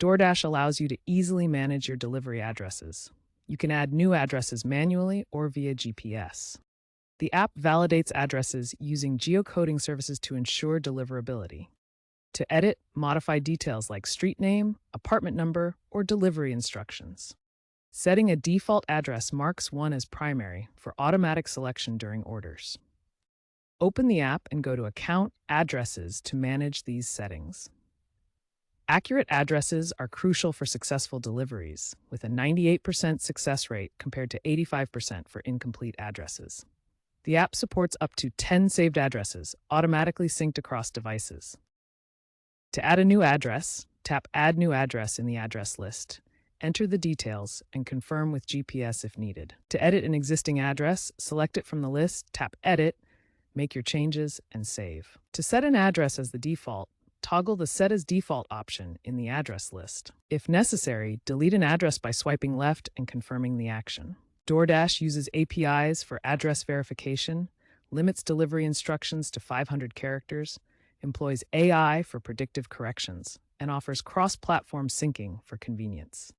DoorDash allows you to easily manage your delivery addresses. You can add new addresses manually or via GPS. The app validates addresses using geocoding services to ensure deliverability. To edit, modify details like street name, apartment number, or delivery instructions. Setting a default address marks one as primary for automatic selection during orders. Open the app and go to Account Addresses to manage these settings. Accurate addresses are crucial for successful deliveries, with a 98% success rate compared to 85% for incomplete addresses. The app supports up to 10 saved addresses, automatically synced across devices. To add a new address, tap Add New Address in the address list, enter the details, and confirm with GPS if needed. To edit an existing address, select it from the list, tap Edit, make your changes, and save. To set an address as the default, toggle the Set as Default option in the address list. If necessary, delete an address by swiping left and confirming the action. DoorDash uses APIs for address verification, limits delivery instructions to 500 characters, employs AI for predictive corrections, and offers cross-platform syncing for convenience.